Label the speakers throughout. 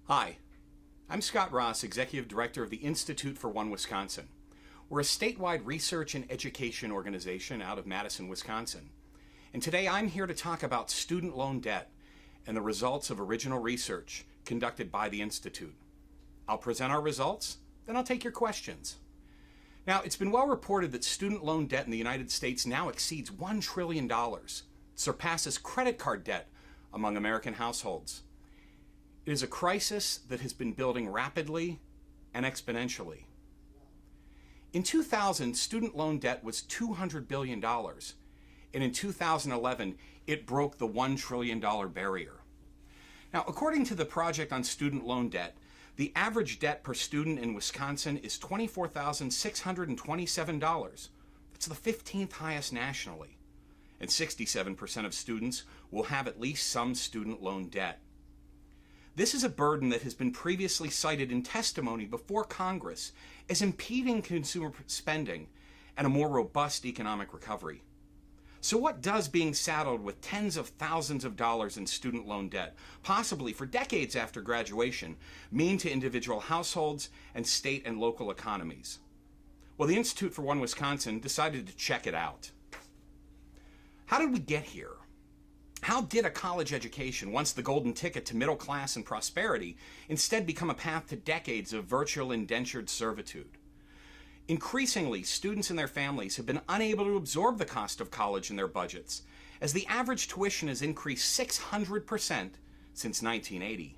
Speaker 1: Hi, I'm Scott Ross, Executive Director of the Institute for One Wisconsin. We're a statewide research and education organization out of Madison, Wisconsin. And today I'm here to talk about student loan debt and the results of original research conducted by the Institute. I'll present our results, then I'll take your questions. Now, it's been well reported that student loan debt in the United States now exceeds $1 trillion, surpasses credit card debt among American households. It is a crisis that has been building rapidly and exponentially. In 2000, student loan debt was $200 billion, and in 2011, it broke the $1 trillion barrier. Now, according to the Project on Student Loan Debt, the average debt per student in Wisconsin is $24,627. That's the 15th highest nationally, and 67% of students will have at least some student loan debt. This is a burden that has been previously cited in testimony before Congress as impeding consumer spending and a more robust economic recovery. So what does being saddled with tens of thousands of dollars in student loan debt, possibly for decades after graduation, mean to individual households and state and local economies? Well, the Institute for One Wisconsin decided to check it out. How did we get here? How did a college education, once the golden ticket to middle class and prosperity, instead become a path to decades of virtual indentured servitude? Increasingly, students and their families have been unable to absorb the cost of college in their budgets, as the average tuition has increased 600% since 1980.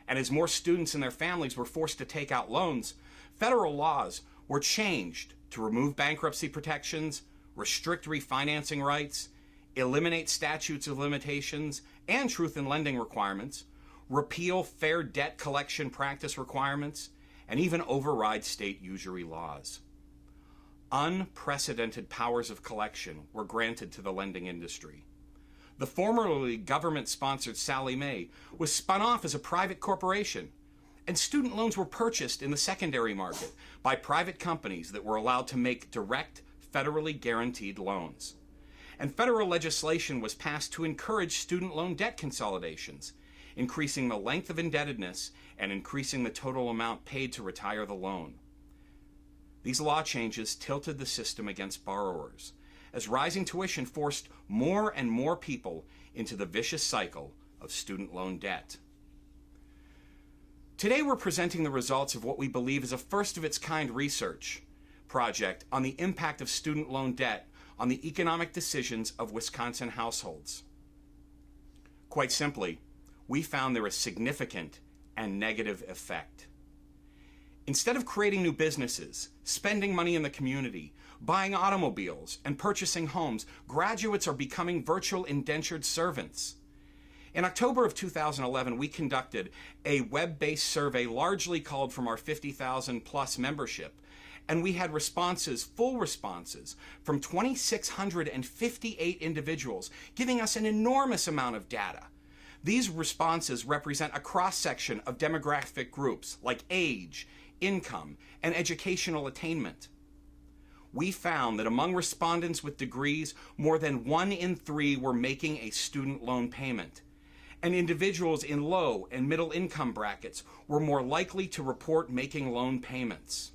Speaker 1: And as more students and their families were forced to take out loans, federal laws were changed to remove bankruptcy protections, restrict refinancing rights, eliminate statutes of limitations and truth in lending requirements, repeal fair debt collection practice requirements, and even override state usury laws. Unprecedented powers of collection were granted to the lending industry. The formerly government-sponsored Sallie Mae was spun off as a private corporation, and student loans were purchased in the secondary market by private companies that were allowed to make direct, federally guaranteed loans. And federal legislation was passed to encourage student loan debt consolidations, increasing the length of indebtedness and increasing the total amount paid to retire the loan. These law changes tilted the system against borrowers, as rising tuition forced more and more people into the vicious cycle of student loan debt. Today we're presenting the results of what we believe is a first-of-its-kind research project on the impact of student loan debt on the economic decisions of Wisconsin households. Quite simply, we found there is significant and negative effect. Instead of creating new businesses, spending money in the community, buying automobiles, and purchasing homes, graduates are becoming virtual indentured servants. In October of 2011, we conducted a web-based survey largely called from our 50,000 plus membership, and we had responses, full responses, from 2,658 individuals, giving us an enormous amount of data. These responses represent a cross-section of demographic groups like age, income, and educational attainment. We found that among respondents with degrees, more than 1 in 3 were making a student loan payment, and individuals in low and middle income brackets were more likely to report making loan payments.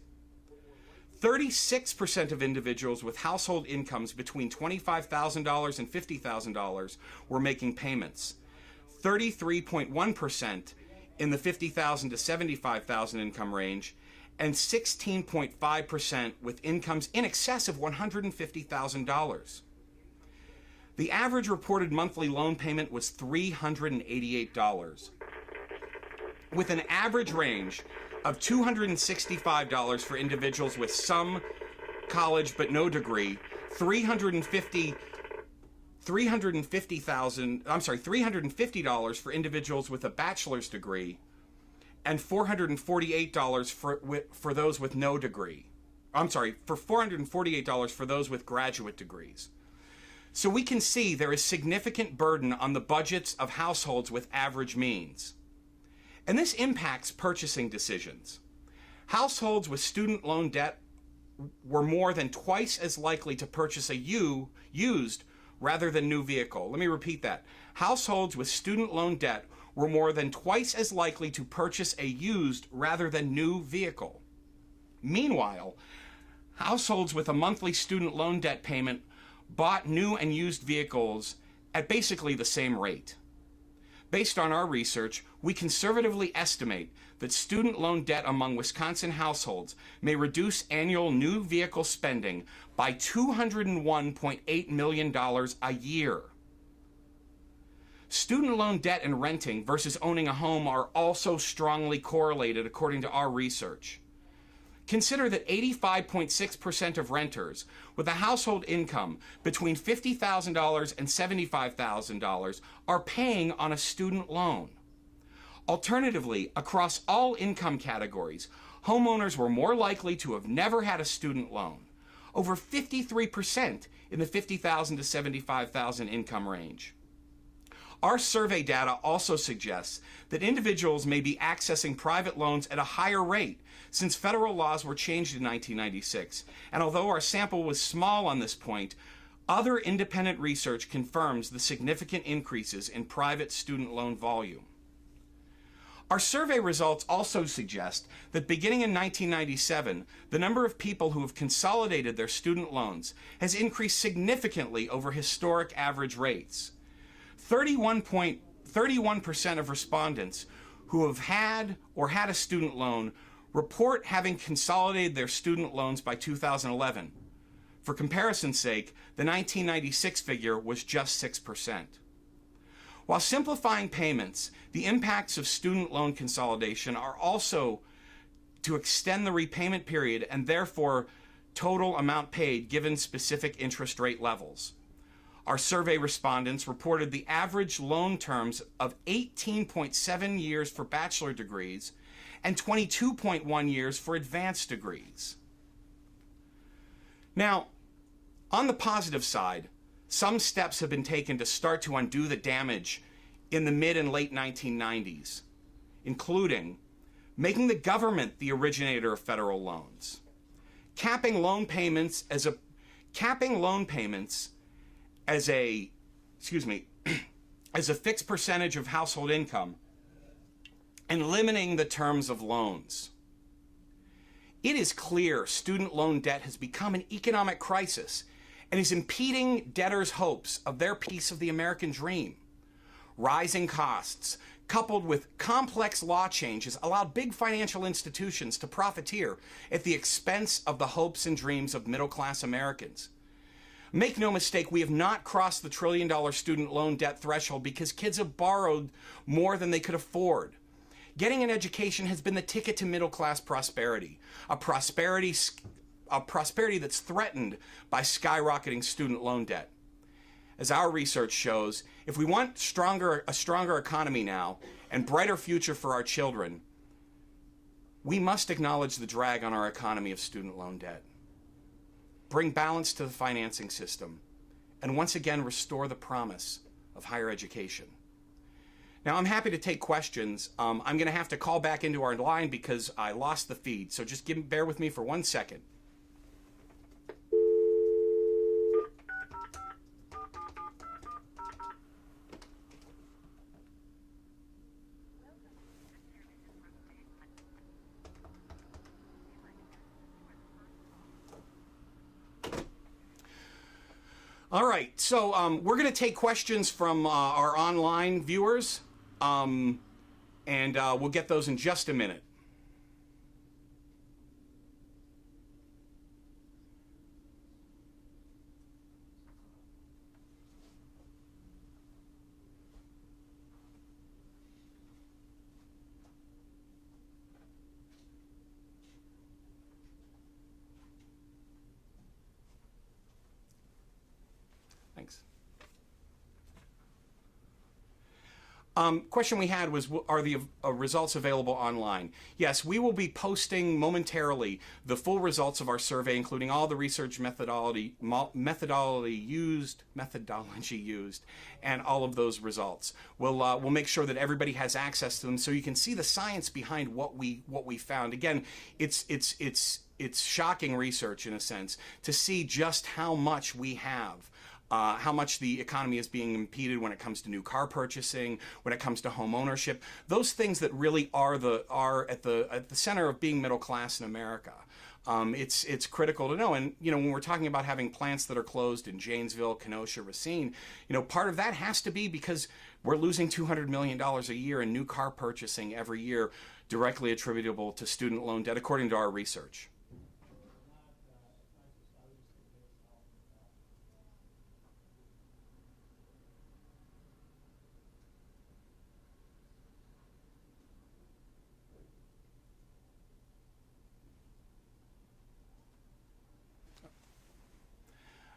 Speaker 1: 36% of individuals with household incomes between $25,000 and $50,000 were making payments. 33.1% in the $50,000 to $75,000 income range, and 16.5% with incomes in excess of $150,000. The average reported monthly loan payment was $388, with an average range of $265 for individuals with some college but no degree, $350 for individuals with a bachelor's degree, and $448 for those with no degree. For $448 for those with graduate degrees. So we can see there is significant burden on the budgets of households with average means. And this impacts purchasing decisions. Households with student loan debt were more than twice as likely to purchase a used rather than new vehicle. Let me repeat that. Households with student loan debt were more than twice as likely to purchase a used rather than new vehicle. Meanwhile, households with a monthly student loan debt payment bought new and used vehicles at basically the same rate. Based on our research, we conservatively estimate that student loan debt among Wisconsin households may reduce annual new vehicle spending by $201.8 million a year. Student loan debt and renting versus owning a home are also strongly correlated according to our research. Consider that 85.6% of renters with a household income between $50,000 and $75,000 are paying on a student loan. Alternatively, across all income categories, homeowners were more likely to have never had a student loan, over 53% in the $50,000 to $75,000 income range. Our survey data also suggests that individuals may be accessing private loans at a higher rate since federal laws were changed in 1996. And although our sample was small on this point, other independent research confirms the significant increases in private student loan volume. Our survey results also suggest that beginning in 1997, the number of people who have consolidated their student loans has increased significantly over historic average rates. 31% of respondents who have had or had a student loan report having consolidated their student loans by 2011. For comparison's sake, the 1996 figure was just 6%. While simplifying payments, the impacts of student loan consolidation are also to extend the repayment period and therefore total amount paid given specific interest rate levels. Our survey respondents reported the average loan terms of 18.7 years for bachelor degrees and 22.1 years for advanced degrees. Now, on the positive side, some steps have been taken to start to undo the damage in the mid and late 1990s, including making the government the originator of federal loans, capping loan payments as a fixed percentage of household income, and limiting the terms of loans. It is clear student loan debt has become an economic crisis and is impeding debtors' hopes of their piece of the American dream. Rising costs, coupled with complex law changes, allowed big financial institutions to profiteer at the expense of the hopes and dreams of middle-class Americans. Make no mistake, we have not crossed the $1 trillion student loan debt threshold because kids have borrowed more than they could afford. Getting an education has been the ticket to middle-class prosperity, a prosperity that's threatened by skyrocketing student loan debt. As our research shows, if we want a stronger economy now and brighter future for our children, we must acknowledge the drag on our economy of student loan debt, bring balance to the financing system, and once again restore the promise of higher education. Now, I'm happy to take questions. I'm going to have to call back into our line because I lost the feed, so just bear with me for 1 second. All right, so we're going to take questions from our online viewers, and we'll get those in just a minute. Thanks. Question we had was, are the results available online? Yes, we will be posting momentarily the full results of our survey, including all the research methodology used, and all of those results. We'll make sure that everybody has access to them, so you can see the science behind what we found. Again, it's shocking research in a sense to see just how much we have how much the economy is being impeded when it comes to new car purchasing, when it comes to home ownership, those things that really are at the center of being middle class in America. It's critical to know. And, when we're talking about having plants that are closed in Janesville, Kenosha, Racine, part of that has to be because we're losing $200 million a year in new car purchasing every year, directly attributable to student loan debt, according to our research.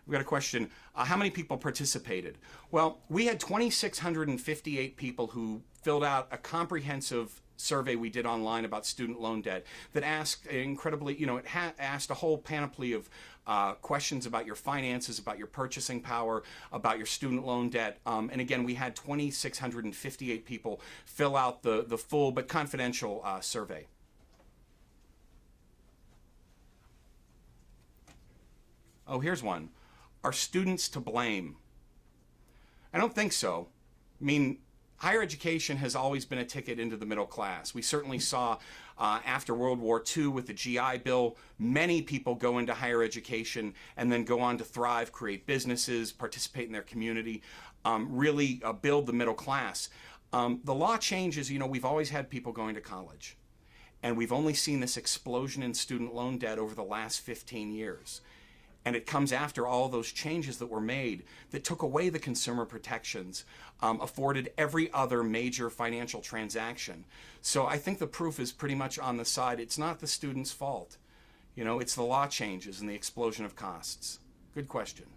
Speaker 1: We got a question. How many people participated? Well, we had 2,658 people who filled out a comprehensive survey we did online about student loan debt that asked incredibly, it asked a whole panoply of questions about your finances, about your purchasing power, about your student loan debt. And again, we had 2,658 people fill out the full but confidential survey. Oh, here's one. Are students to blame? I don't think so. I mean, higher education has always been a ticket into the middle class. We certainly saw after World War II with the GI Bill, many people go into higher education and then go on to thrive, create businesses, participate in their community, really build the middle class. The law changes, we've always had people going to college. And we've only seen this explosion in student loan debt over the last 15 years. And it comes after all those changes that were made that took away the consumer protections, afforded every other major financial transaction. So I think the proof is pretty much on the side. It's not the student's fault. It's the law changes and the explosion of costs. Good question.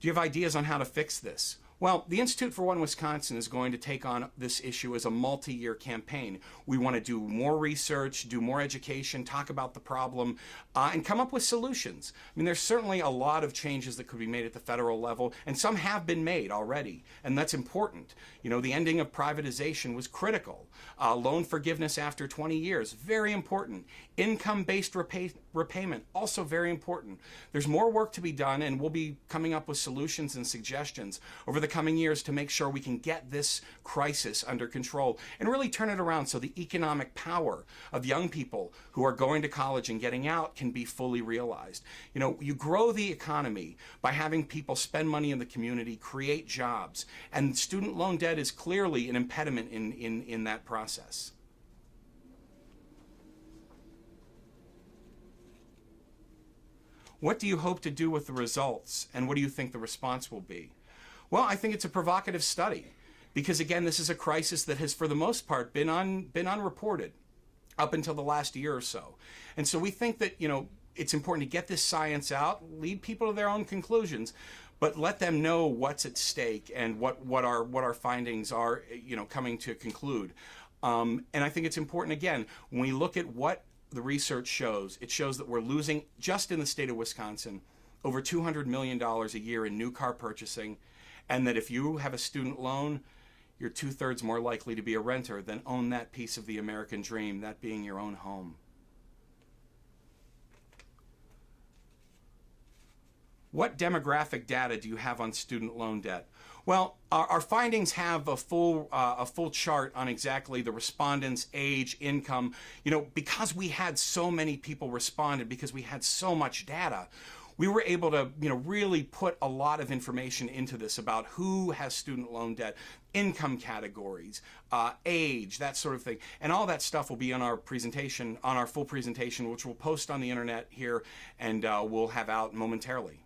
Speaker 1: Do you have ideas on how to fix this? Well, the Institute for One Wisconsin is going to take on this issue as a multi-year campaign. We want to do more research, do more education, talk about the problem, and come up with solutions. I mean, there's certainly a lot of changes that could be made at the federal level, and some have been made already, and that's important. The ending of privatization was critical. Loan forgiveness after 20 years, very important. Income-based repayment, also very important. There's more work to be done, and we'll be coming up with solutions and suggestions over the coming years to make sure we can get this crisis under control and really turn it around so the economic power of young people who are going to college and getting out can be fully realized. You grow the economy by having people spend money in the community, create jobs, and student loan debt is clearly an impediment in that process. What do you hope to do with the results, and what do you think the response will be? Well, I think it's a provocative study because, again, this is a crisis that has, for the most part, been unreported up until the last year or so. And so we think that, it's important to get this science out, lead people to their own conclusions, but let them know what's at stake and what our findings are, coming to conclude. And I think it's important, again, when we look at what the research shows, it shows that we're losing, just in the state of Wisconsin, over $200 million a year in new car purchasing, and that if you have a student loan, you're 2/3 more likely to be a renter than own that piece of the American dream, that being your own home. What demographic data do you have on student loan debt? Well, our findings have a full chart on exactly the respondents' age, income. Because we had so many people responded, because we had so much data, we were able to, really put a lot of information into this about who has student loan debt, income categories, age, that sort of thing. And all that stuff will be on our presentation, on our full presentation, which we'll post on the internet here and we'll have out momentarily.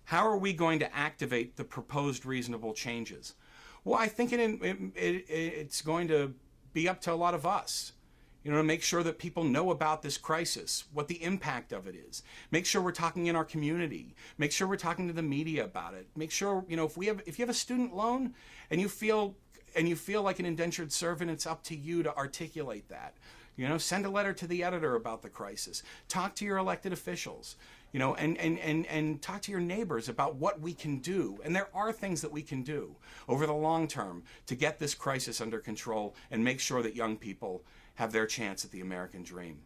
Speaker 1: How are we going to activate the proposed reasonable changes? Well, I think it's going to be up to a lot of us, to make sure that people know about this crisis, what the impact of it is. Make sure we're talking in our community. Make sure we're talking to the media about it. Make sure, if you have a student loan and you feel like an indentured servant, it's up to you to articulate that. You know, send a letter to the editor about the crisis. Talk to your elected officials, you know, and talk to your neighbors about what we can do. And there are things that we can do over the long term to get this crisis under control and make sure that young people have their chance at the American dream.